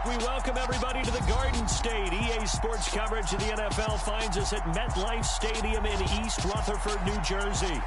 We welcome everybody to the Garden State. EA Sports coverage of the NFL finds us at MetLife Stadium in East Rutherford, New Jersey.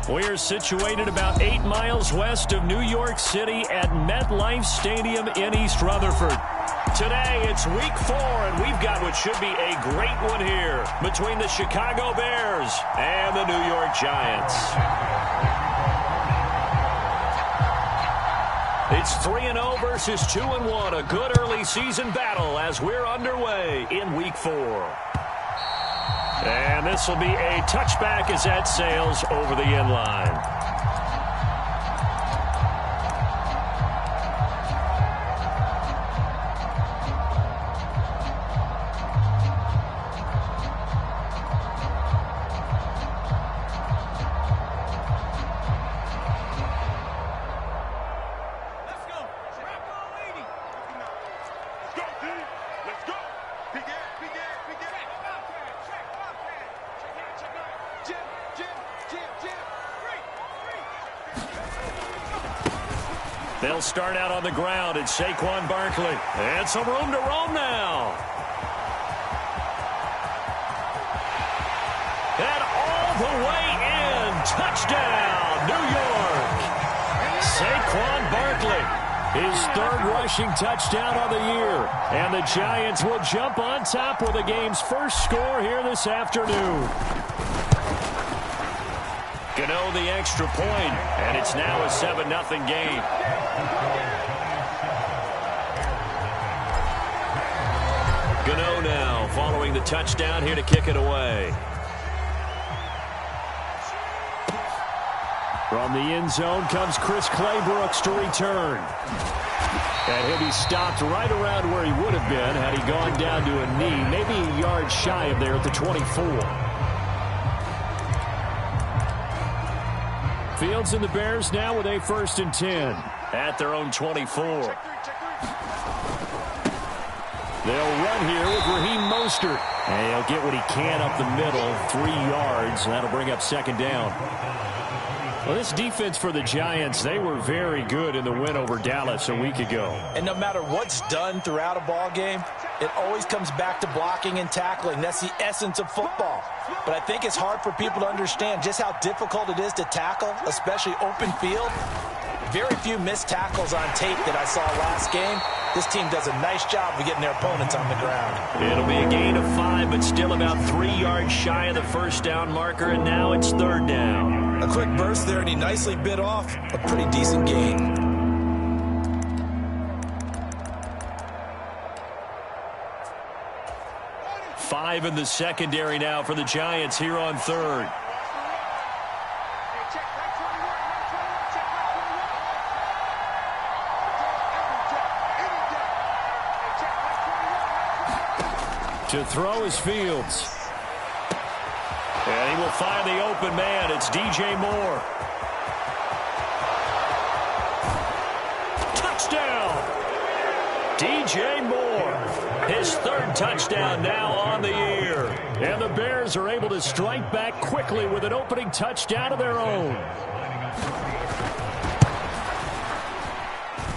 We're situated about 8 miles west of New York City at MetLife Stadium in East Rutherford. Today, it's week 4, and we've got what should be a great one here between the Chicago Bears and the New York Giants. It's 3-0 versus 2-1, a good early season battle as we're underway in week 4. And this will be a touchback as that sails over the end line. They'll start out on the ground. It's Saquon Barkley. And some room to roam now. And all the way in. Touchdown, New York. Saquon Barkley, his third rushing touchdown on the year. And the Giants will jump on top with the game's first score here this afternoon. Gano the extra point, and it's now a 7-0 game. Gano now following the touchdown here to kick it away. From the end zone comes Chris Claybrooks to return. And he'll be stopped right around where he would have been had he gone down to a knee, maybe a yard shy of there at the 24. Fields and the Bears now with a 1st and 10 at their own 24. They'll run here with Raheem Mostert. And he'll get what he can up the middle, 3 yards. And that'll bring up 2nd down. Well, this defense for the Giants, they were very good in the win over Dallas a week ago. And no matter what's done throughout a ball game, it always comes back to blocking and tackling. That's the essence of football. But I think it's hard for people to understand just how difficult it is to tackle, especially open field. Very few missed tackles on tape that I saw last game. This team does a nice job of getting their opponents on the ground. It'll be a gain of 5, but still about 3 yards shy of the 1st down marker, and now it's 3rd down. A quick burst there, and he nicely bit off a pretty decent gain. Five in the secondary now for the Giants here on 3rd. To throw is Fields. And he will find the open man. It's DJ Moore. Touchdown! DJ Moore, his third touchdown now on the year. And the Bears are able to strike back quickly with an opening touchdown of their own.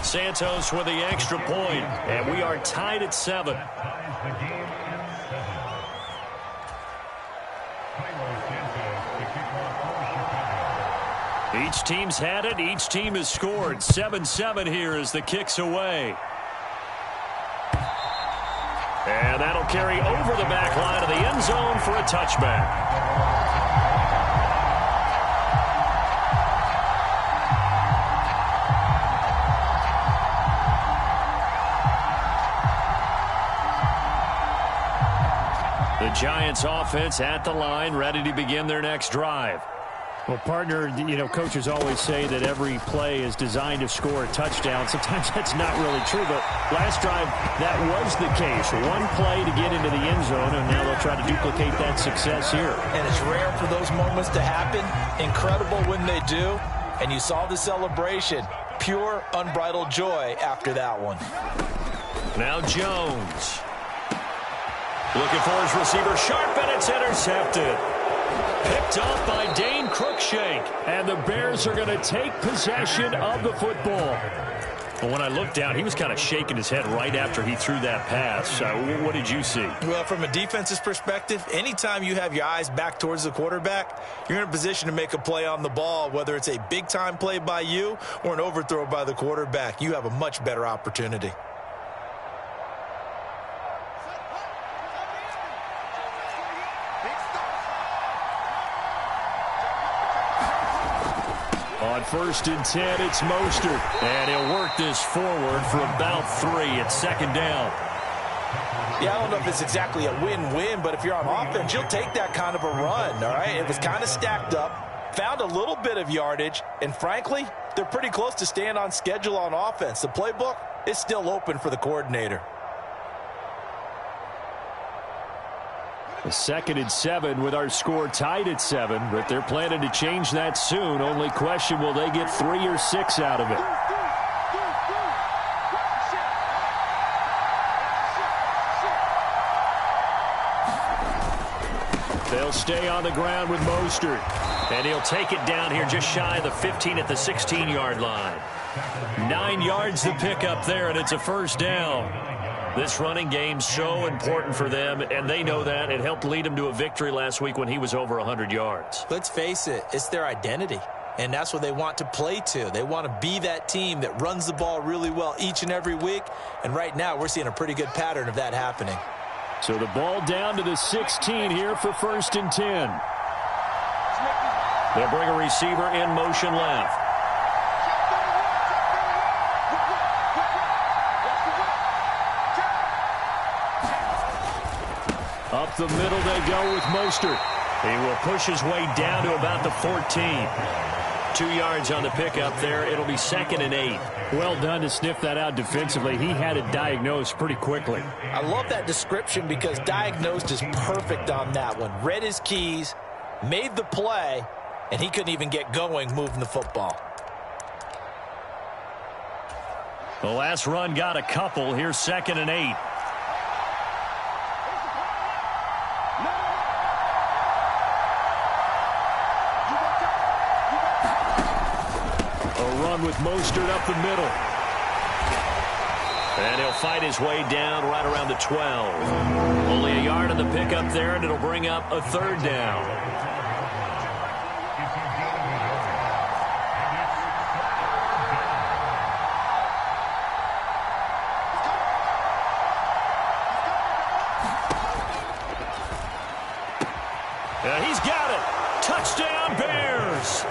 Santos with the extra point, and we are tied at 7. Each team's had it. Each team has scored. 7-7 here as the kick's away. And that'll carry over the back line of the end zone for a touchback. The Giants offense at the line, ready to begin their next drive. Well, partner, coaches always say that every play is designed to score a touchdown. Sometimes that's not really true, but last drive, that was the case. One play to get into the end zone, and now they'll try to duplicate that success here. And it's rare for those moments to happen. Incredible when they do. And you saw the celebration. Pure, unbridled joy after that one. Now Jones. Looking for his receiver, sharp, and it's intercepted. Picked up by Dane Cruikshank, and the Bears are going to take possession of the football. Well, when I looked down, he was kind of shaking his head right after he threw that pass. What did you see? Well, from a defense's perspective, anytime you have your eyes back towards the quarterback, you're in a position to make a play on the ball, whether it's a big-time play by you or an overthrow by the quarterback. You have a much better opportunity. On 1st and 10, it's Mostert. And he'll work this forward for about 3. It's second down. Yeah, I don't know if it's exactly a win-win, but if you're on offense, you'll take that kind of a run, all right? It was kind of stacked up, found a little bit of yardage, and frankly, they're pretty close to staying on schedule on offense. The playbook is still open for the coordinator. A 2nd and 7 with our score tied at 7, but they're planning to change that soon. Only question, will they get 3 or 6 out of it? They'll stay on the ground with Mostert, and he'll take it down here just shy of the 15 at the 16-yard line. 9 yards to pick up there, and it's a first down. This running game's so important for them, and they know that. It helped lead them to a victory last week when he was over 100 yards. Let's face it, it's their identity, and that's what they want to play to. They want to be that team that runs the ball really well each and every week, and right now we're seeing a pretty good pattern of that happening. So the ball down to the 16 here for 1st and 10. They'll bring a receiver in motion left. Up the middle they go with Mostert. He will push his way down to about the 14. 2 yards on the pickup there. It'll be 2nd and 8. Well done to sniff that out defensively. He had it diagnosed pretty quickly. I love that description because diagnosed is perfect on that one. Read his keys, made the play, and he couldn't even get going moving the football. The last run got a couple. Here's 2nd and 8. With Mostert up the middle. And he'll fight his way down right around the 12. Only a yard on the pickup there, and it'll bring up a 3rd down. And he's got it. Touchdown, Bears.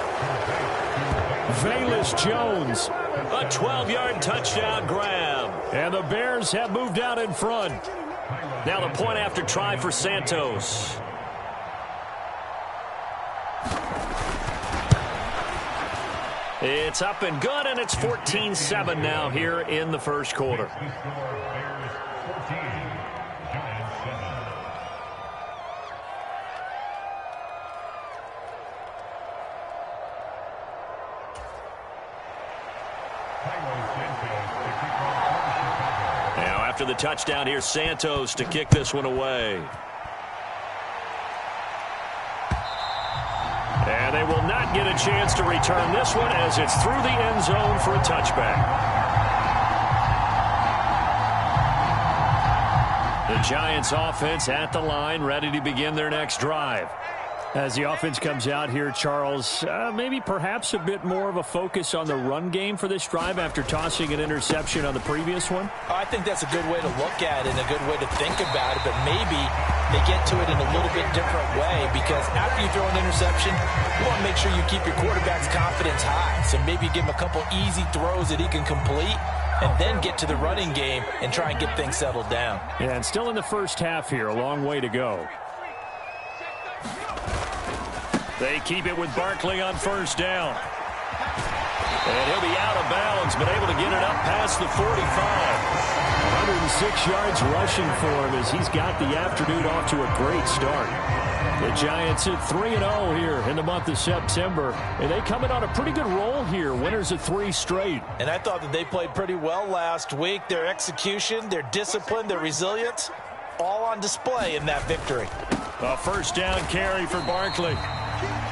Velus Jones, a 12-yard touchdown grab. And the Bears have moved out in front. Now the point after try for Santos. It's up and good, and it's 14-7 now here in the first quarter. after the touchdown. Here's Santos to kick this one away. And they will not get a chance to return this one as it's through the end zone for a touchback. The Giants offense at the line, ready to begin their next drive. As the offense comes out here, Charles, maybe perhaps a bit more of a focus on the run game for this drive after tossing an interception on the previous one? I think that's a good way to look at it and a good way to think about it, but maybe they get to it in a little bit different way because after you throw an interception, you want to make sure you keep your quarterback's confidence high. So maybe give him a couple easy throws that he can complete and then get to the running game and try and get things settled down. Yeah, and still in the first half here, a long way to go. They keep it with Barkley on first down. And he'll be out of bounds, but able to get it up past the 45. 106 yards rushing for him as he's got the afternoon off to a great start. The Giants at 3-0 here in the month of September. And they come in on a pretty good roll here. Winners of 3 straight. And I thought that they played pretty well last week. Their execution, their discipline, their resilience, all on display in that victory. A first down carry for Barkley.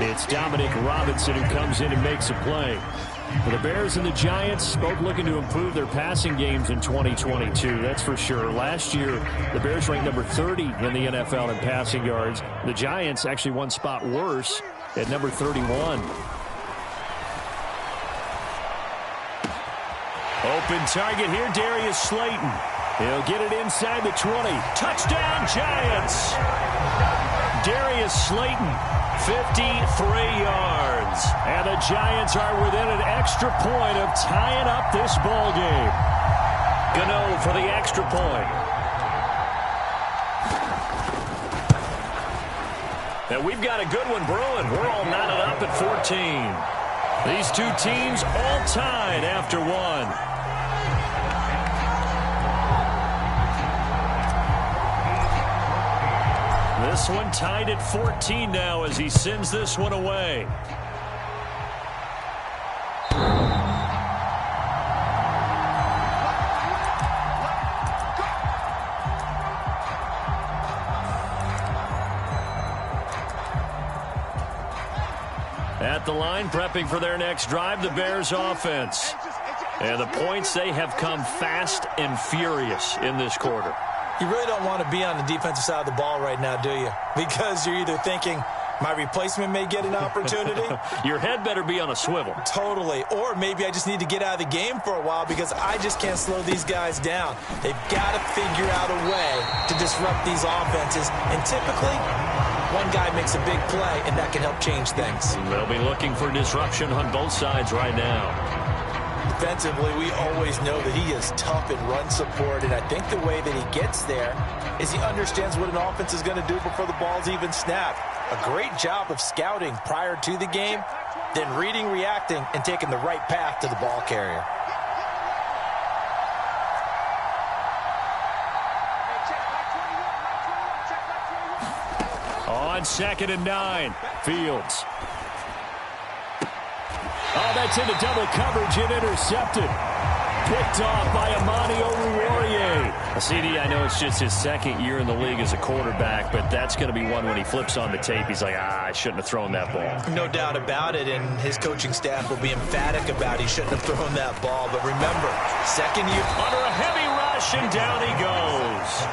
It's Dominic Robinson who comes in and makes a play. For the Bears and the Giants, both looking to improve their passing games in 2022, that's for sure. Last year, the Bears ranked number 30 in the NFL in passing yards. The Giants actually one spot worse at number 31. Open target here, Darius Slayton. He'll get it inside the 20. Touchdown, Giants! Darius Slayton, 53 yards. And the Giants are within an extra point of tying up this ball game. Gano for the extra point. And we've got a good one brewing. We're all knotted up at 14. These two teams all tied after one. This one tied at 14 now as he sends this one away. At the line, prepping for their next drive, the Bears offense. And the points, they have come fast and furious in this quarter. You really don't want to be on the defensive side of the ball right now, do you? Because you're either thinking, my replacement may get an opportunity. Your head better be on a swivel. Totally. Or maybe I just need to get out of the game for a while because I just can't slow these guys down. They've got to figure out a way to disrupt these offenses. And typically, one guy makes a big play, and that can help change things. They'll be looking for disruption on both sides right now. Defensively, we always know that he is tough in run support, and I think the way that he gets there is he understands what an offense is going to do before the ball's even snapped. A great job of scouting prior to the game, then reading, reacting, and taking the right path to the ball carrier. On 2nd and 9, Fields. Oh, that's into double coverage and intercepted. Picked off by Amani Oruwariye. CD, I know it's just his second year in the league as a quarterback, but that's going to be one when he flips on the tape. He's like, I shouldn't have thrown that ball. No doubt about it, and his coaching staff will be emphatic about he shouldn't have thrown that ball. But remember, second year. Under a heavy rush, and down he goes.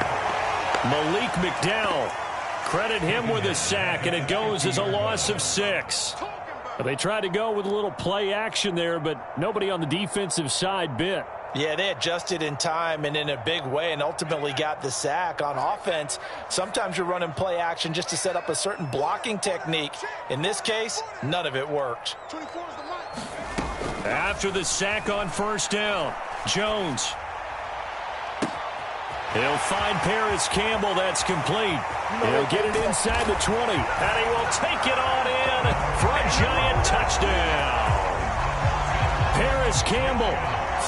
Malik McDowell. Credit him with a sack, and it goes as a loss of 6. They tried to go with a little play action there, but nobody on the defensive side bit. Yeah, they adjusted in time and in a big way and ultimately got the sack. On offense, sometimes you're running play action just to set up a certain blocking technique. In this case, none of it worked. After the sack on first down, Jones. He'll find Paris Campbell. That's complete. He'll get it inside the 20. And he will take it on in for a Giant touchdown. Paris Campbell,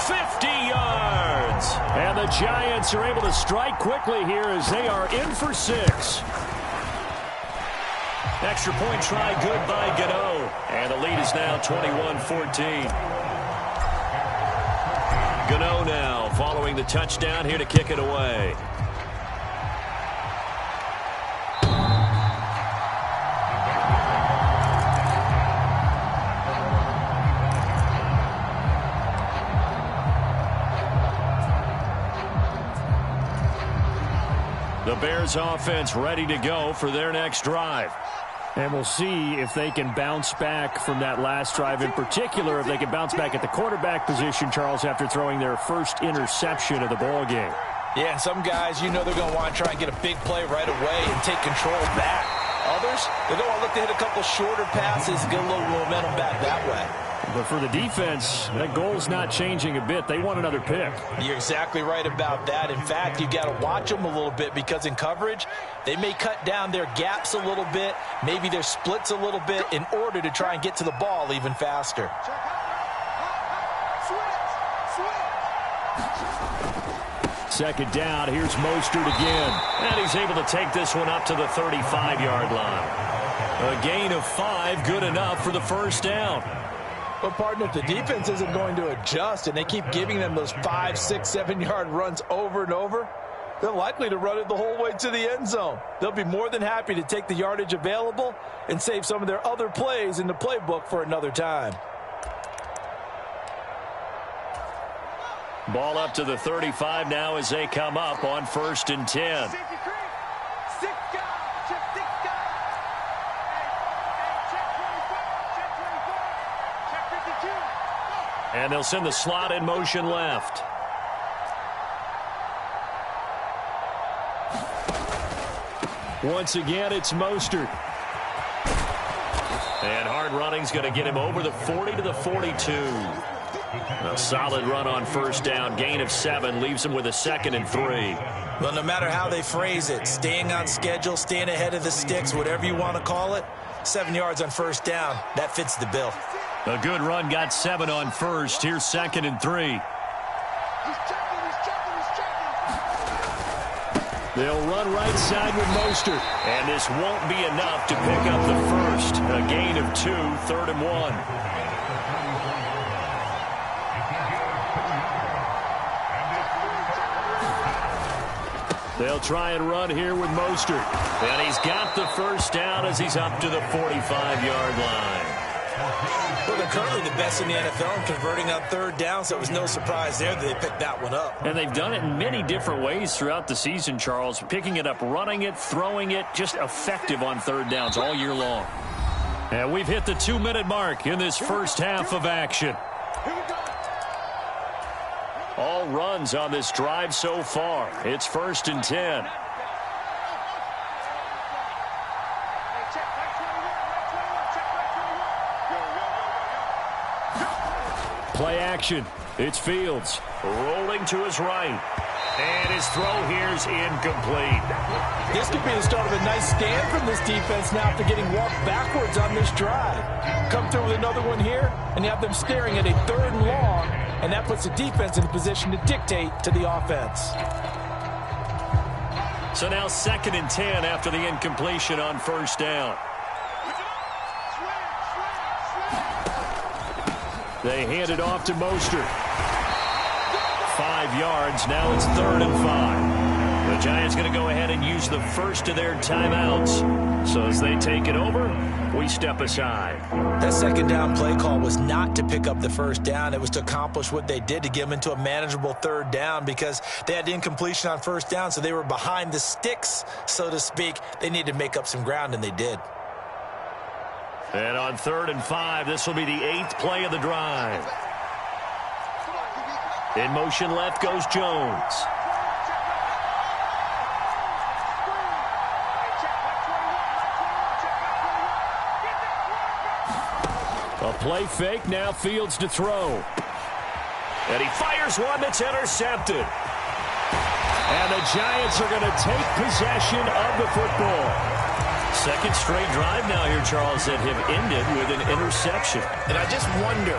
50 yards. And the Giants are able to strike quickly here as they are in for 6. Extra point try good by Gano. And the lead is now 21-14. Gano now following the touchdown here to kick it away. The Bears offense ready to go for their next drive. And we'll see if they can bounce back from that last drive, in particular if they can bounce back at the quarterback position, Charles, after throwing their first interception of the ball game. Yeah, and some guys, you know they're going to want to try and get a big play right away and take control back. Others, they're going to look to hit a couple shorter passes, get a little momentum back that way. But for the defense, that goal's not changing a bit. They want another pick. You're exactly right about that. In fact, you got to watch them a little bit because in coverage, they may cut down their gaps a little bit, maybe their splits a little bit in order to try and get to the ball even faster. Second down, here's Mostert again. And he's able to take this one up to the 35-yard line. A gain of 5, good enough for the first down. But, partner, if the defense isn't going to adjust and they keep giving them those 5, 6, 7-yard runs over and over, they're likely to run it the whole way to the end zone. They'll be more than happy to take the yardage available and save some of their other plays in the playbook for another time. Ball up to the 35 now as they come up on 1st and 10. And they'll send the slot in motion left. Once again, it's Mostert. And hard running's going to get him over the 40 to the 42. A solid run on first down. Gain of 7 leaves him with a 2nd and 3. Well, no matter how they phrase it, staying on schedule, staying ahead of the sticks, whatever you want to call it, 7 yards on first down, that fits the bill. A good run, got 7 on first. Here's 2nd and 3. They'll run right side with Mostert. And this won't be enough to pick up the first. A gain of 2, 3rd and 1. They'll try and run here with Mostert. And he's got the first down as he's up to the 45-yard line. Well, they're currently the best in the NFL in converting on 3rd down, so it was no surprise there that they picked that one up. And they've done it in many different ways throughout the season, Charles. Picking it up, running it, throwing it, just effective on 3rd downs all year long. And we've hit the 2-minute mark in this first half of action. All runs on this drive so far. It's 1st and 10. Play action. It's Fields. Rolling to his right. And his throw here's incomplete. This could be the start of a nice stand from this defense now after getting walked backwards on this drive. Come through with another one here, and you have them staring at a 3rd and long, and that puts the defense in a position to dictate to the offense. So now 2nd and 10 after the incompletion on first down. They hand it off to Mostert. 5 yards. Now it's 3rd and 5. The Giants going to go ahead and use the first of their timeouts. So as they take it over, we step aside. That 2nd down play call was not to pick up the first down. It was to accomplish what they did, to get them into a manageable 3rd down, because they had incompletion on first down, so they were behind the sticks, so to speak. They needed to make up some ground, and they did. And on 3rd and 5, this will be the 8th play of the drive. In motion left goes Jones. A play fake, now Fields to throw. And he fires one that's intercepted. And the Giants are going to take possession of the football. 2nd straight drive now here, Charles, that have ended with an interception. And I just wonder,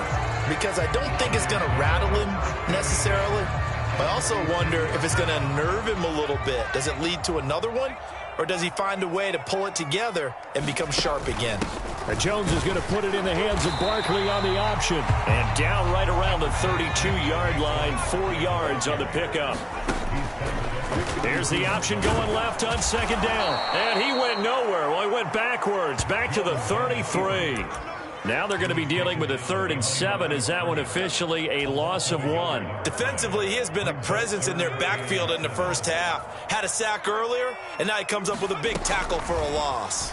because I don't think it's going to rattle him necessarily, but I also wonder if it's going to nerve him a little bit. Does it lead to another one, or does he find a way to pull it together and become sharp again? And Jones is going to put it in the hands of Barkley on the option. And down right around the 32-yard line, 4 yards on the pickup. Here's the option going left on second down. And he went nowhere. Well, he went backwards, back to the 33. Now they're going to be dealing with a 3rd and 7. Is that one officially a loss of 1? Defensively, he has been a presence in their backfield in the first half. Had a sack earlier, and now he comes up with a big tackle for a loss.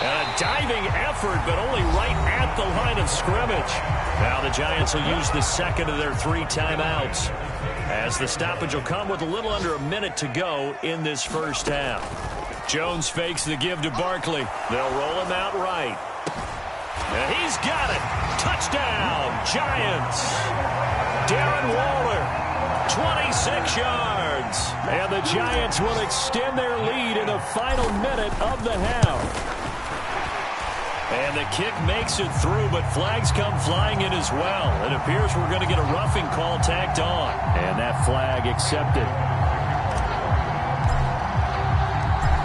And a diving effort, but only right at the line of scrimmage. Now the Giants will use the second of their 3 timeouts, as the stoppage will come with a little under a minute to go in this first half. Jones fakes the give to Barkley. They'll roll him out right. And he's got it. Touchdown, Giants. Darren Waller, 26 yards. And the Giants will extend their lead in the final minute of the half. And the kick makes it through, but flags come flying in as well. It appears we're going to get a roughing call tacked on. And that flag accepted.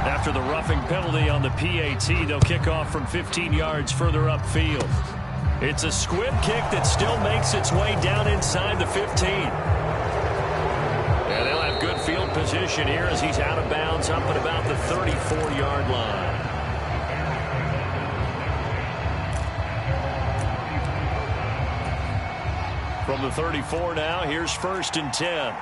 After the roughing penalty on the PAT, they'll kick off from 15 yards further upfield. It's a squib kick that still makes its way down inside the 15. And they'll have good field position here as he's out of bounds up at about the 34-yard line. From the 34 now, here's 1st and 10.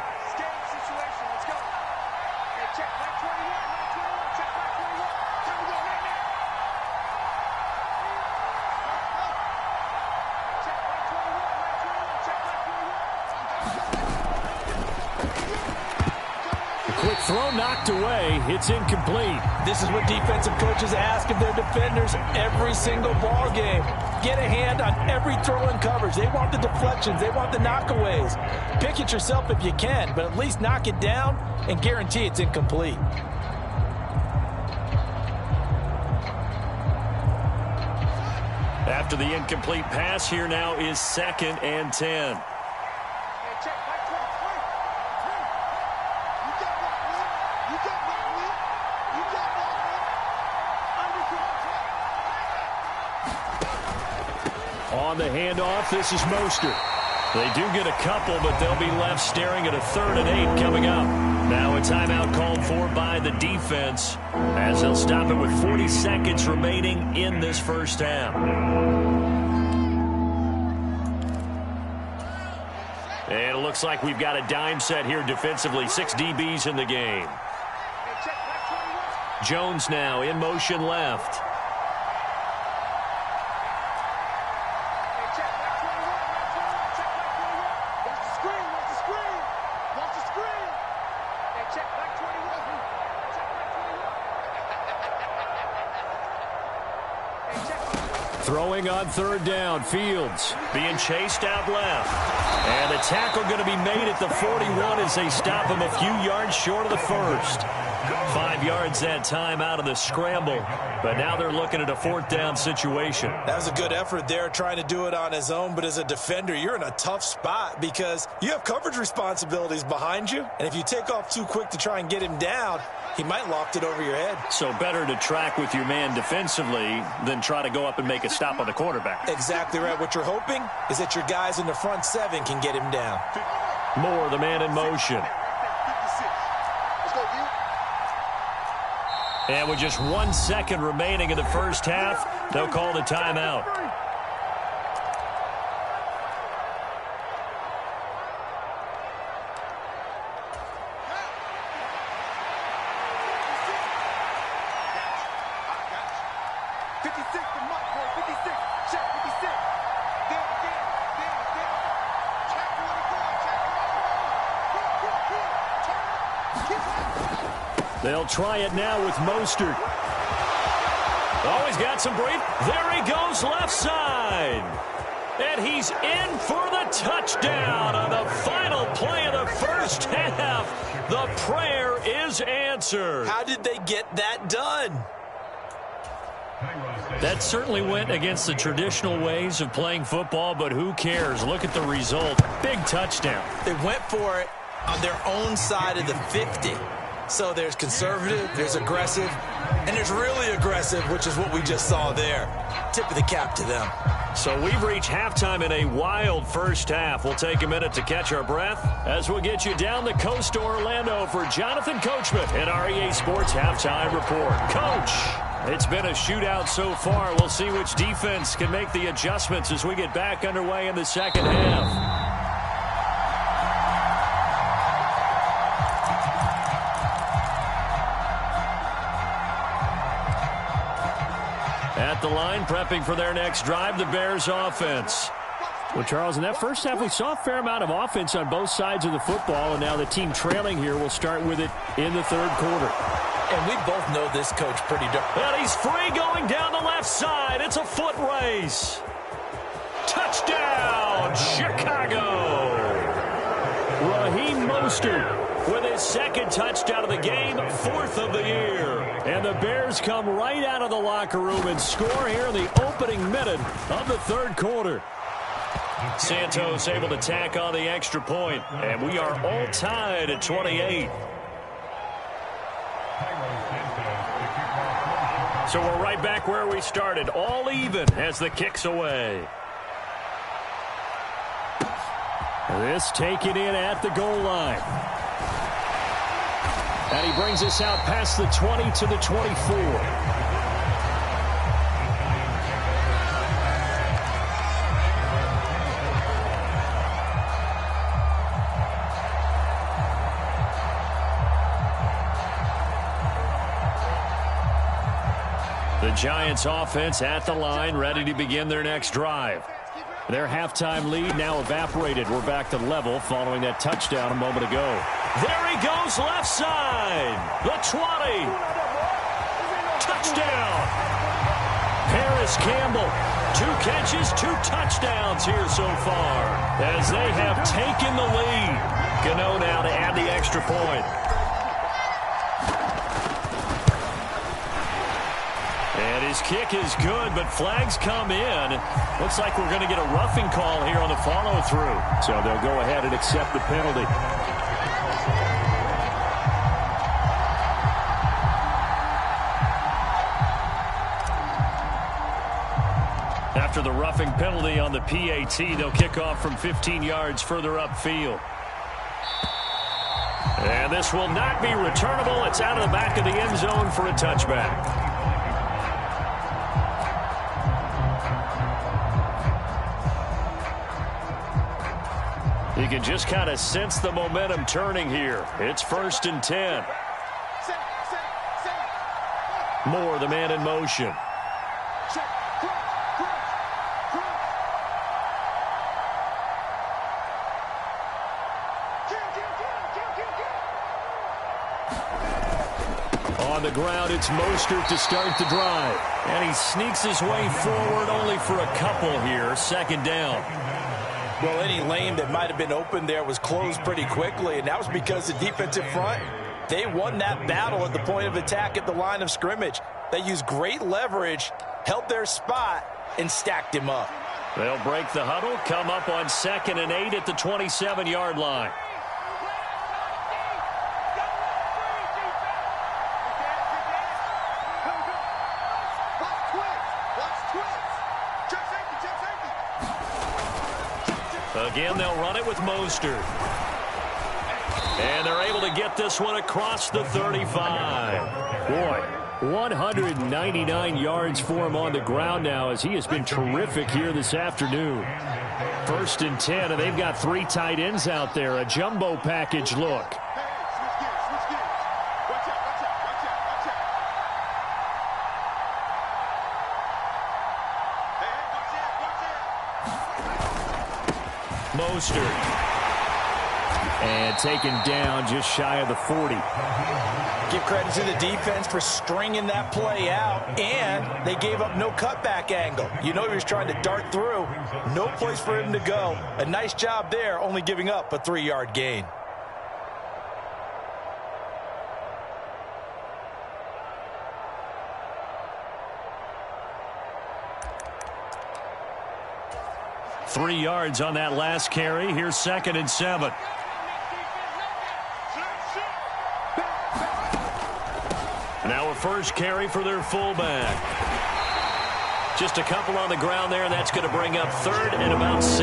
Quick throw knocked away. It's incomplete. This is what defensive coaches ask of their defenders every single ball game. Get a hand on every throw in coverage. They want the deflections. They want the knockaways. Pick it yourself if you can, but at least knock it down and guarantee it's incomplete. After the incomplete pass, here now is 2nd and 10. On the handoff, this is Mostert. They do get a couple, but they'll be left staring at a 3rd and 8 coming up. Now a timeout called for by the defense, as they'll stop it with 40 seconds remaining in this first half. And it looks like we've got a dime set here defensively. 6 DBs in the game. Jones now in motion left. Throwing on 3rd down, Fields being chased out left. And a tackle going to be made at the 41 as they stop him a few yards short of the first. 5 yards that time out of the scramble, but now they're looking at a 4th down situation. That was a good effort there, trying to do it on his own, but as a defender, you're in a tough spot because you have coverage responsibilities behind you, and if you take off too quick to try and get him down, he might loft it over your head. So better to track with your man defensively than try to go up and make a stop on the quarterback. Exactly right. What you're hoping is that your guys in the front 7 can get him down. Moore, the man in motion. And with just 1 second remaining in the first half, they'll call the timeout. They'll try it now with Mostert. Oh, he's got some breath. There he goes left side. And he's in for the touchdown on the final play of the first half. The prayer is answered. How did they get that done? That certainly went against the traditional ways of playing football, but who cares? Look at the result. Big touchdown. They went for it on their own side of the 50. So there's conservative, there's aggressive, And it's really aggressive, which is what we just saw there. Tip of the cap to them. So we've reached halftime in a wild first half. We'll take a minute to catch our breath as we'll get you down the coast to Orlando for Jonathan Coachman at our EA Sports Halftime Report. Coach, it's been a shootout so far. We'll see which defense can make the adjustments as we get back underway in the second half. At the line, prepping for their next drive, the Bears offense. Well, Charles, in that first half, we saw a fair amount of offense on both sides of the football, and now the team trailing here will start with it in the third quarter. And we both know this coach pretty darn. And he's free going down the left side. It's a foot race. Touchdown, Chicago. Raheem Mostert with his second touchdown of the game, fourth of the year. And the Bears come right out of the locker room and score here in the opening minute of the third quarter. Santos able to tack on the extra point, and we are all tied at 28. So we're right back where we started, all even as the kick's away. This taken in at the goal line. And he brings us out past the 20 to the 24. The Giants offense at the line, ready to begin their next drive. Their halftime lead now evaporated. We're back to level following that touchdown a moment ago. There he goes, left side. The 20. Touchdown. Harris Campbell. 2 catches, 2 touchdowns here so far as they have taken the lead. Gano now to add the extra point. And his kick is good, but flags come in. Looks like we're going to get a roughing call here on the follow-through. So they'll go ahead and accept the penalty. After the roughing penalty on the PAT, they'll kick off from 15 yards further upfield. And this will not be returnable. It's out of the back of the end zone for a touchback. You can just kind of sense the momentum turning here. It's 1st and 10. Moore, the man in motion. On the ground, it's Mostert to start the drive. And he sneaks his way forward only for a couple here. Second down. Well, any lane that might have been open there was closed pretty quickly, and that was because the defensive front, they won that battle at the point of attack at the line of scrimmage. They used great leverage, held their spot, and stacked him up. They'll break the huddle, come up on 2nd and 8 at the 27-yard line. Again, they'll run it with Mostert. And they're able to get this one across the 35. Boy, 199 yards for him on the ground now as he has been terrific here this afternoon. 1st and 10, and they've got 3 tight ends out there. A jumbo package look. Mostert. And taken down just shy of the 40. Give credit to the defense for stringing that play out, and they gave up no cutback angle. You know he was trying to dart through. No place for him to go. A nice job there, only giving up a 3-yard gain. Three yards on that last carry. Here's 2nd and 7. Now a first carry for their fullback. Just a couple on the ground there, and that's going to bring up 3rd and about 6.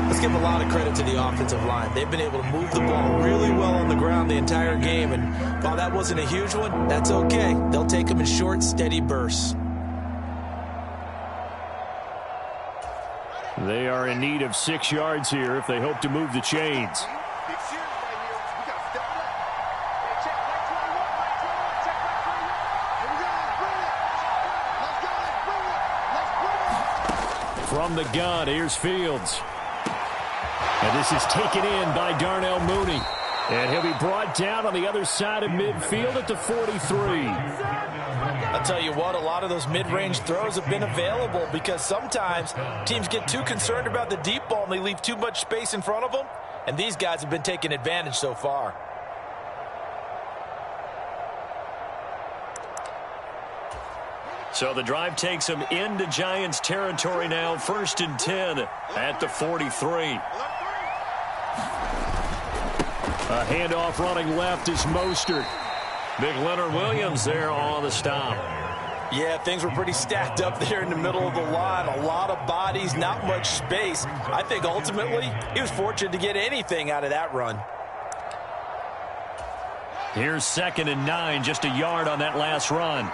Let's give a lot of credit to the offensive line. They've been able to move the ball really well on the ground the entire game, and while that wasn't a huge one, that's okay. They'll take them in short, steady bursts. They are in need of 6 yards here if they hope to move the chains. From the gun, here's Fields. And this is taken in by Darnell Mooney. And he'll be brought down on the other side of midfield at the 43. I'll tell you what, a lot of those mid-range throws have been available because sometimes teams get too concerned about the deep ball and they leave too much space in front of them. And these guys have been taking advantage so far. So the drive takes them into Giants territory now. 1st and 10 at the 43. A handoff running left is Mostert. Big Leonard Williams there on the stop. Yeah, things were pretty stacked up there in the middle of the line. A lot of bodies, not much space. I think ultimately he was fortunate to get anything out of that run. Here's 2nd and 9, just a yard on that last run.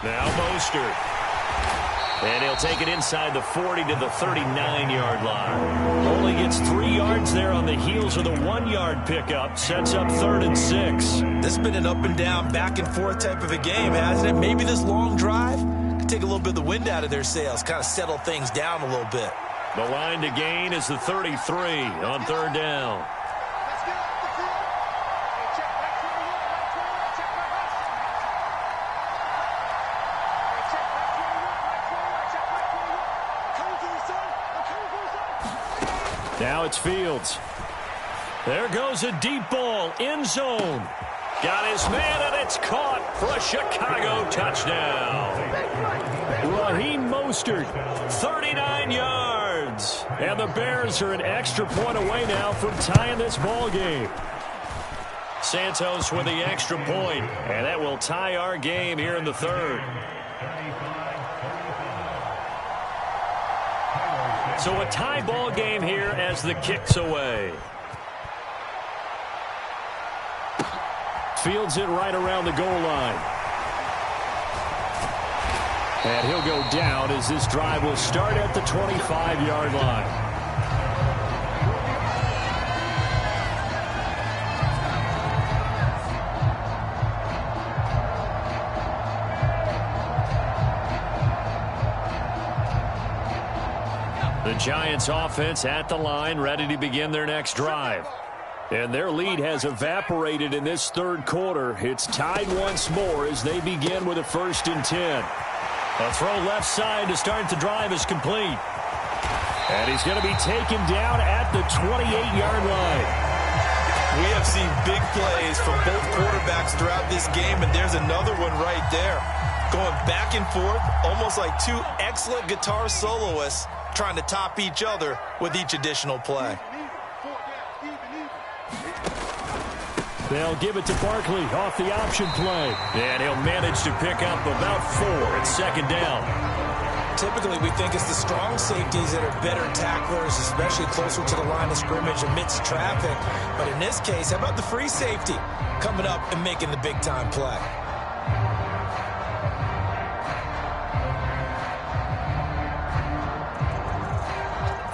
Now Mostert. And he'll take it inside the 40 to the 39-yard line. Only gets 3 yards there on the heels of the 1-yard pickup. Sets up 3rd and 6. This has been an up and down, back and forth type of a game, hasn't it? Maybe this long drive could take a little bit of the wind out of their sails, kind of settle things down a little bit. The line to gain is the 33 on 3rd down. Now it's Fields. There goes a deep ball, end zone. Got his man, and it's caught for a Chicago touchdown. Raheem Mostert, 39 yards. And the Bears are an extra point away now from tying this ball game. Santos with the extra point, and that will tie our game here in the 3rd. So a tie ball game here as the kick's away. Fields it right around the goal line. And he'll go down as this drive will start at the 25-yard line. The Giants offense at the line, ready to begin their next drive. And their lead has evaporated in this 3rd quarter. It's tied once more as they begin with a 1st and 10. A throw left side to start the drive is complete. And he's going to be taken down at the 28-yard line. We have seen big plays from both quarterbacks throughout this game, and there's another one right there. Going back and forth, almost like 2 excellent guitar soloists trying to top each other with each additional play. They'll give it to Barkley off the option play. And he'll manage to pick up about 4 at 2nd down. Typically, we think it's the strong safeties that are better tacklers, especially closer to the line of scrimmage amidst traffic. But in this case, how about the free safety coming up and making the big-time play?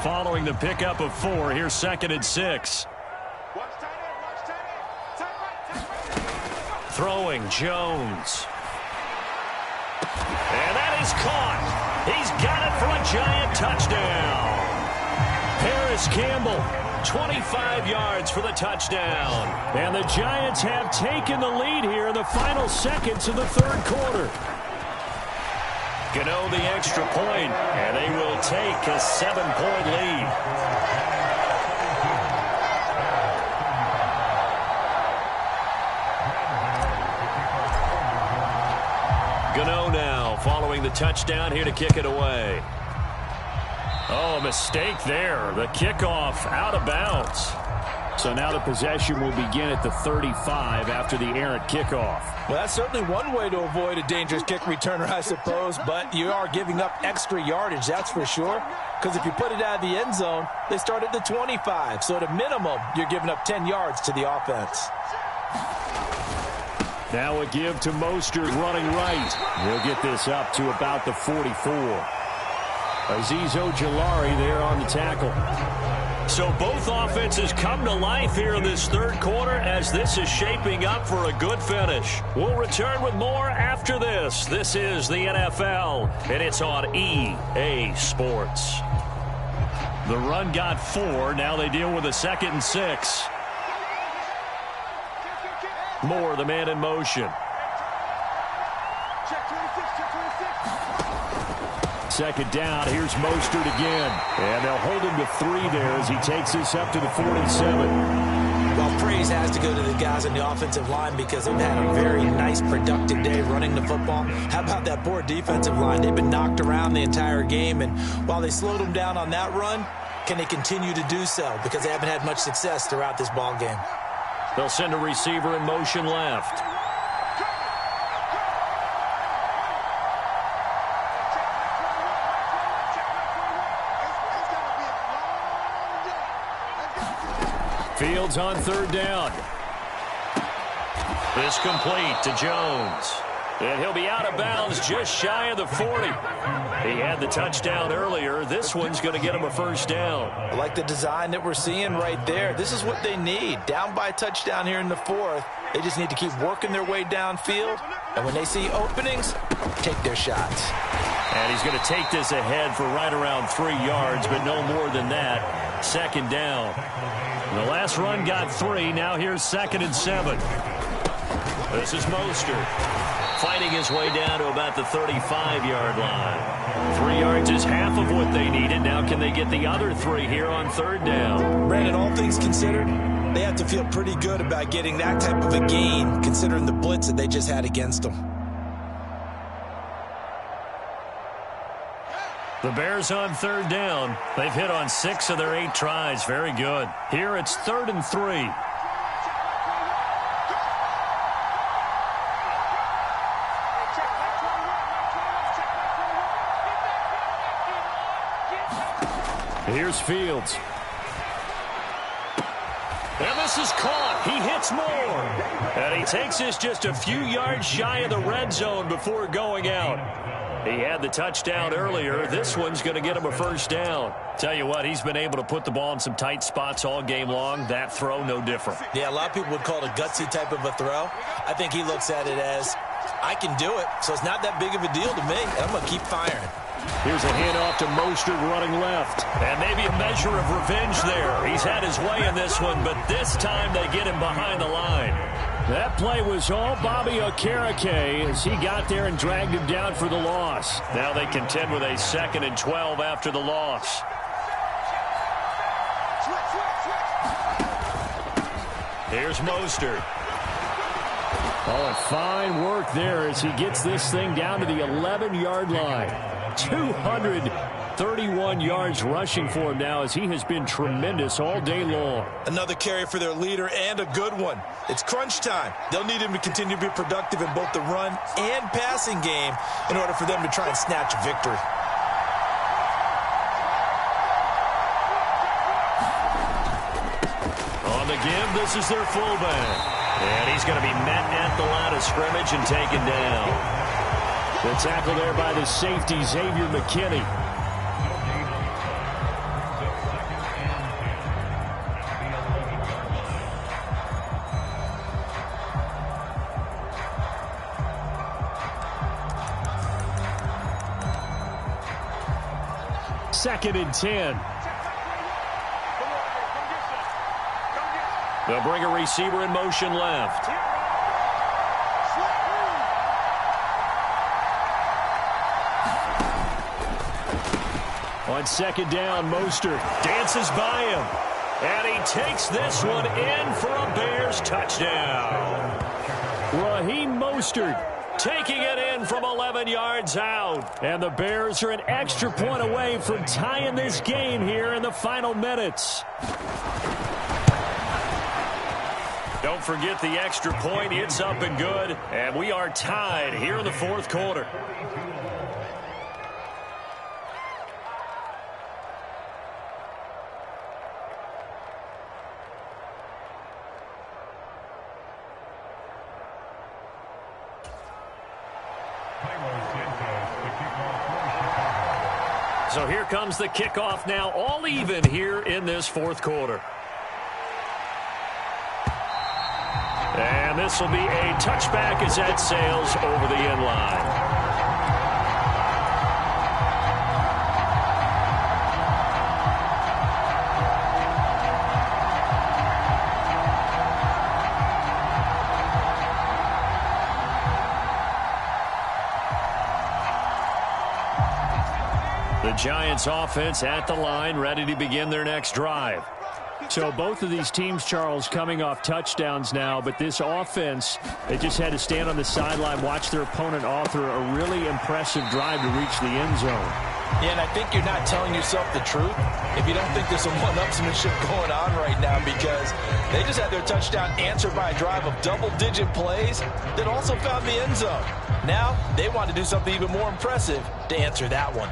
Following the pickup of 4, here's 2nd and 6. Throwing Jones. And that is caught. He's got it for a Giant touchdown. Paris Campbell, 25 yards for the touchdown. And the Giants have taken the lead here in the final seconds of the 3rd quarter. Gano the extra point, and they will take a 7-point lead. Gano now following the touchdown here to kick it away. Oh, a mistake there. The kickoff out of bounds. So now the possession will begin at the 35 after the errant kickoff. Well, that's certainly one way to avoid a dangerous kick returner, I suppose, but you are giving up extra yardage, that's for sure, because if you put it out of the end zone, they start at the 25, so at a minimum, you're giving up 10 yards to the offense. Now a give to Mostert running right. He'll get this up to about the 44. Azeez Ojulari there on the tackle. So both offenses come to life here in this third quarter as this is shaping up for a good finish. We'll return with more after this. This is the NFL, and it's on EA Sports. The run got 4. Now they deal with a 2nd and 6. Moore, the man in motion. Second down, here's Mostert again. And they'll hold him to 3 there as he takes this up to the 47. Well, praise has to go to the guys on the offensive line because they've had a very nice, productive day running the football. How about that poor defensive line? They've been knocked around the entire game, and while they slowed them down on that run, can they continue to do so? Because they haven't had much success throughout this ball game. They'll send a receiver in motion left. Fields on 3rd down. This complete to Jones. And he'll be out of bounds just shy of the 40. He had the touchdown earlier. This one's going to get him a 1st down. I like the design that we're seeing right there. This is what they need. Down by a touchdown here in the 4th. They just need to keep working their way downfield. And when they see openings, take their shots. And he's going to take this ahead for right around 3 yards, but no more than that. 2nd down. The last run got 3. Now here's 2nd and 7. This is Mostert. Fighting his way down to about the 35-yard line. 3 yards is half of what they needed. Now can they get the other 3 here on 3rd down? Brandon, all things considered, they have to feel pretty good about getting that type of a gain, considering the blitz that they just had against them. The Bears on 3rd down. They've hit on 6 of their 8 tries. Very good. Here it's 3rd and 3. Here's Fields. And this is caught. He hits Moore. And he takes this just a few yards shy of the red zone before going out. He had the touchdown earlier. This one's going to get him a 1st down. Tell you what, he's been able to put the ball in some tight spots all game long. That throw, no different. Yeah, a lot of people would call it a gutsy type of a throw. I think he looks at it as, I can do it, so it's not that big of a deal to me. I'm going to keep firing. Here's a handoff to Mostert running left. And maybe a measure of revenge there. He's had his way in this one, but this time they get him behind the line. That play was all Bobby Okereke as he got there and dragged him down for the loss. Now they contend with a 2nd and 12 after the loss. Here's Mostert. Oh, and fine work there as he gets this thing down to the 11-yard line. 231 yards rushing for him now as he has been tremendous all day long. Another carry for their leader and a good one. It's crunch time. They'll need him to continue to be productive in both the run and passing game in order for them to try and snatch a victory. On the give, this is their fullback. And he's going to be met at the line of scrimmage and taken down. The tackle there by the safety, Xavier McKinney. Second and 10. They'll bring a receiver in motion left. On 2nd down, Mostert Dances by him. And he takes this one in for a Bears touchdown. Raheem Mostert taking it in from 11 yards out. And the Bears are an extra point away from tying this game here in the final minutes. Don't forget the extra point. It's up and good. And we are tied here in the fourth quarter. So here comes the kickoff now, all even here in this fourth quarter. And this will be a touchback as that sails over the end line. The Giants offense at the line, ready to begin their next drive. So both of these teams, Charles, coming off touchdowns now, but this offense, they just had to stand on the sideline, watch their opponent author a really impressive drive to reach the end zone. Yeah, and I think you're not telling yourself the truth if you don't think there's some one-upsmanship going on right now, because they just had their touchdown answered by a drive of double-digit plays that also found the end zone. Now they want to do something even more impressive to answer that one.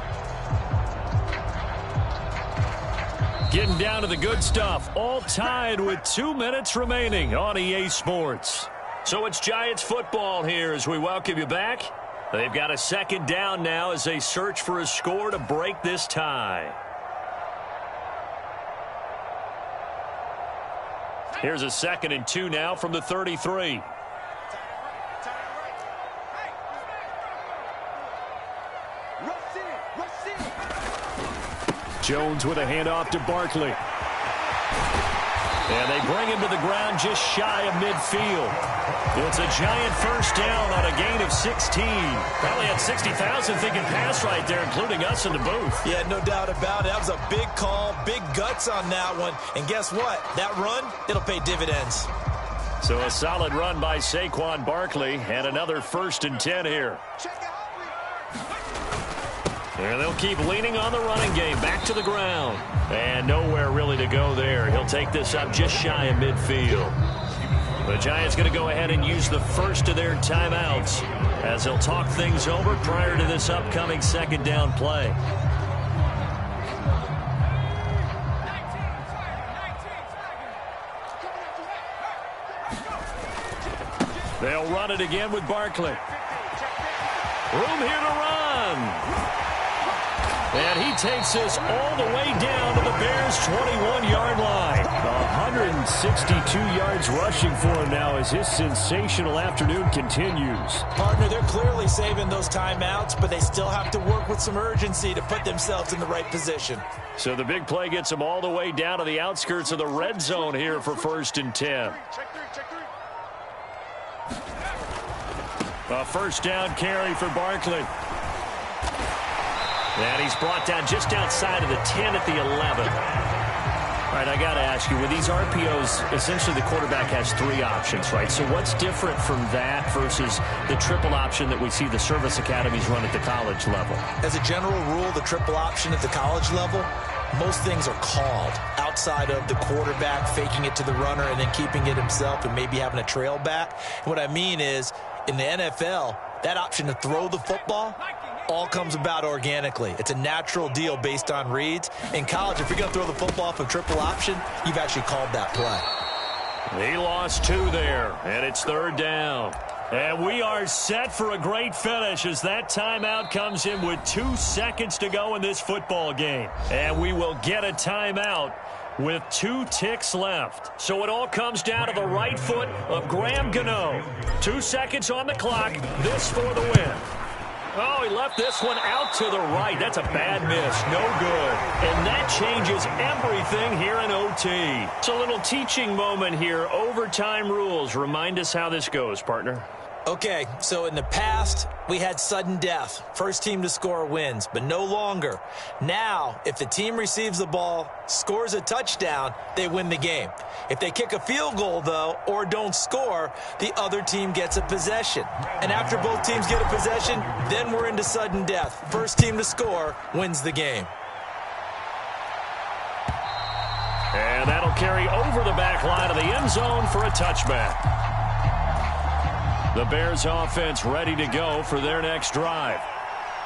Getting down to the good stuff, all tied with 2 minutes remaining on EA Sports. So it's Giants football here as we welcome you back. They've got a second down now as they search for a score to break this tie. Here's a 2nd and 2 now from the 33. Jones with a handoff to Barkley. And they bring him to the ground just shy of midfield. It's a Giant first down on a gain of 16. Probably had 60,000 thinking pass right there, including us in the booth. Yeah, no doubt about it. That was a big call, big guts on that one. And guess what? That run, it'll pay dividends. So a solid run by Saquon Barkley and another 1st and 10 here. And they'll keep leaning on the running game. Back to the ground. And nowhere really to go there. He'll take this up just shy of midfield. The Giants going to go ahead and use the first of their timeouts as they'll talk things over prior to this upcoming second down play. They'll run it again with Barkley. Room here to run. And he takes us all the way down to the Bears' 21-yard line. 162 yards rushing for him now as his sensational afternoon continues. Partner, they're clearly saving those timeouts, but they still have to work with some urgency to put themselves in the right position. So the big play gets them all the way down to the outskirts of the red zone here for 1st and 10. A first down carry for Barkley. And he's brought down just outside of the 10 at the 11. All right, I got to ask you, with these RPOs, essentially the quarterback has 3 options, right? So what's different from that versus the triple option that we see the service academies run at the college level? As a general rule, the triple option at the college level, most things are called outside of the quarterback faking it to the runner and then keeping it himself and maybe having a trail back. What I mean is, in the NFL, that option to throw the football all comes about organically. It's a natural deal based on reads. In college, if you're going to throw the football off a triple option, you've actually called that play. He lost 2 there, and it's 3rd down. And we are set for a great finish as that timeout comes in with 2 seconds to go in this football game. And we will get a timeout with 2 ticks left. So it all comes down to the right foot of Graham Gano. 2 seconds on the clock. This for the win. Oh, he left this one out to the right. That's a bad miss. No good. And that changes everything here in OT. It's a little teaching moment here. Overtime rules. Remind us how this goes, partner. Okay, so in the past, we had sudden death. First team to score wins, but no longer. Now, if the team receives the ball, scores a touchdown, they win the game. If they kick a field goal, though, or don't score, the other team gets a possession. And after both teams get a possession, then we're into sudden death. First team to score wins the game. And that'll carry over the back line of the end zone for a touchback. The Bears offense ready to go for their next drive.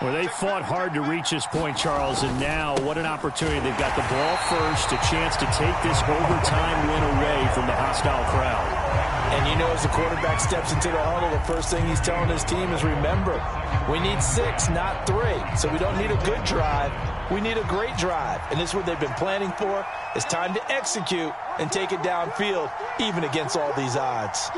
Well, they fought hard to reach this point, Charles, and now what an opportunity. They've got the ball first, a chance to take this overtime win away from the hostile crowd. And you know, as the quarterback steps into the huddle, the first thing he's telling his team is, remember, we need 6, not 3. So we don't need a good drive. We need a great drive. And this is what they've been planning for. It's time to execute and take it downfield, even against all these odds.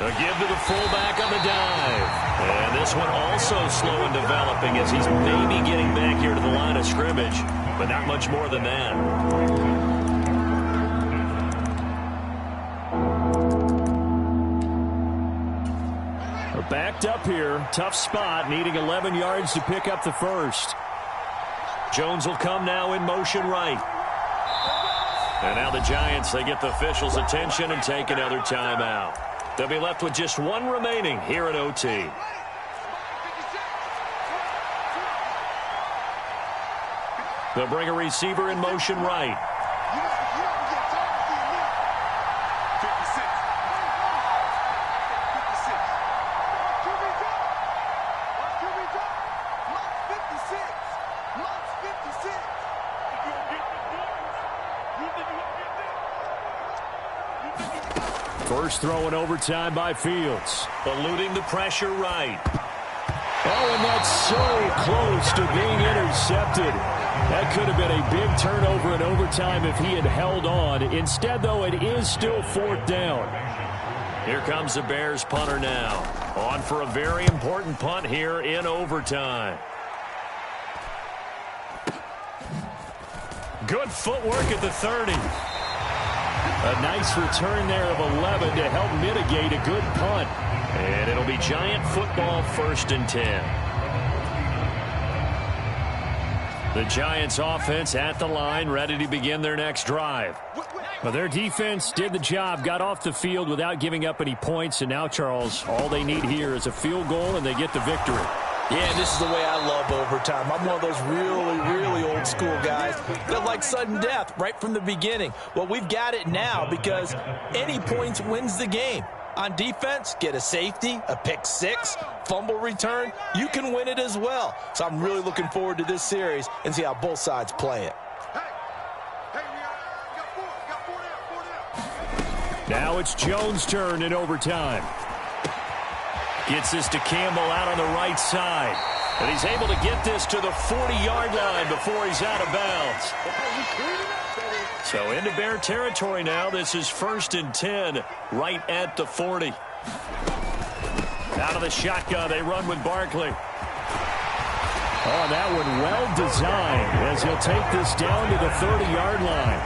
A give to the fullback on the dive. And this one also slow in developing as he's maybe getting back here to the line of scrimmage, but not much more than that. We're backed up here. Tough spot, needing 11 yards to pick up the first. Jones will come now in motion right. And now the Giants, they get the officials' attention and take another timeout. They'll be left with just one remaining here at OT. They'll bring a receiver in motion right. First throw in overtime by Fields. Eluding the pressure right. Oh, and that's so close to being intercepted. That could have been a big turnover in overtime if he had held on. Instead, though, it is still 4th down. Here comes the Bears punter now. On for a very important punt here in overtime. Good footwork at the 30. A nice return there of 11 to help mitigate a good punt. And it'll be Giant football 1st and 10. The Giants offense at the line, ready to begin their next drive. Well, their defense did the job, got off the field without giving up any points. And now, Charles, all they need here is a field goal and they get the victory. Yeah, and this is the way I love overtime. I'm one of those really, really old school guys that like sudden death right from the beginning. Well, we've got it now because any points wins the game. On defense, get a safety, a pick 6, fumble return. You can win it as well. So I'm really looking forward to this series and see how both sides play it. Now it's Jones' turn in overtime. Gets this to Campbell out on the right side. And he's able to get this to the 40-yard line before he's out of bounds. So into Bear territory now. This is 1st and 10 right at the 40. Out of the shotgun, they run with Barkley. Oh, that one well designed as he'll take this down to the 30-yard line.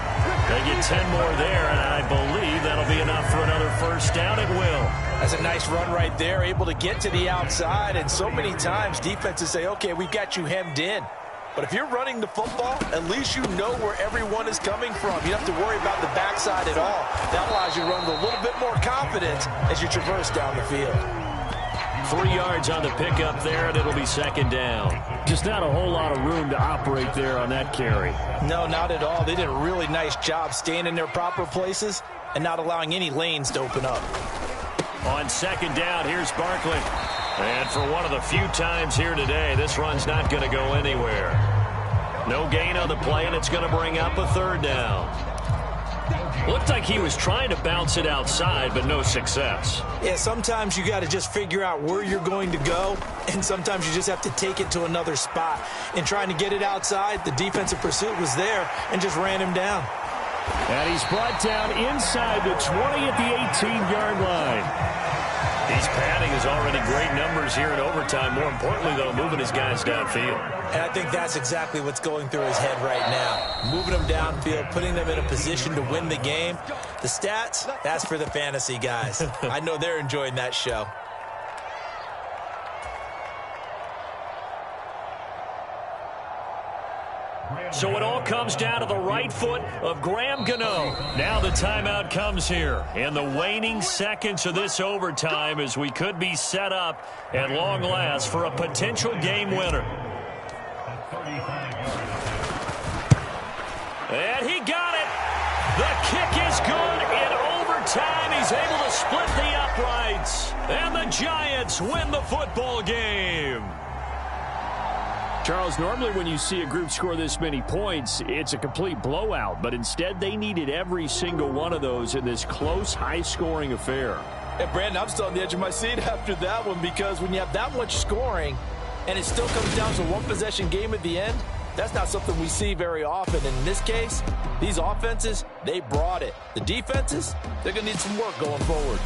They get 10 more there, and I believe that'll be enough for another first down. It will. That's a nice run right there, able to get to the outside. And so many times defenses say, okay, we've got you hemmed in. But if you're running the football, at least you know where everyone is coming from. You don't have to worry about the backside at all. That allows you to run with a little bit more confidence as you traverse down the field. 3 yards on the pickup there, and it'll be 2nd down. Just not a whole lot of room to operate there on that carry. No, not at all. They did a really nice job staying in their proper places and not allowing any lanes to open up. On 2nd down, here's Barkley. And for one of the few times here today, this run's not going to go anywhere. No gain on the play, and it's going to bring up a 3rd down. Looked like he was trying to bounce it outside, but no success. Yeah, sometimes you got to just figure out where you're going to go, and sometimes you just have to take it to another spot. In trying to get it outside, the defensive pursuit was there and just ran him down. And he's brought down inside the 20 at the 18-yard line. He's padding his already great numbers here in overtime. More importantly, though, moving his guys downfield. And I think that's exactly what's going through his head right now. Moving them downfield, putting them in a position to win the game. The stats, that's for the fantasy guys. I know they're enjoying that show. So it all comes down to the right foot of Graham Gano. Now the timeout comes here. In the waning seconds of this overtime as we could be set up at long last for a potential game winner. And he got it. The kick is good. In overtime, he's able to split the uprights. And the Giants win the football game. Charles, normally when you see a group score this many points, it's a complete blowout. But instead, they needed every single one of those in this close, high-scoring affair. And Brandon, I'm still on the edge of my seat after that one because when you have that much scoring and it still comes down to a one-possession game at the end, that's not something we see very often. And in this case, these offenses, they brought it. The defenses, they're going to need some work going forward.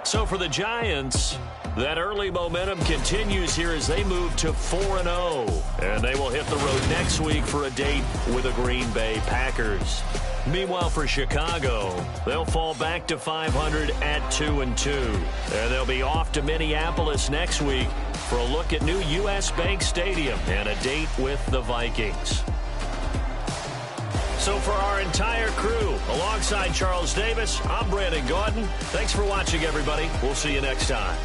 So for the Giants, that early momentum continues here as they move to 4-0. And they will hit the road next week for a date with the Green Bay Packers. Meanwhile, for Chicago, they'll fall back to 500 at 2-2. And they'll be off to Minneapolis next week for a look at new U.S. Bank Stadium and a date with the Vikings. So for our entire crew, alongside Charles Davis, I'm Brandon Gaudin. Thanks for watching, everybody. We'll see you next time.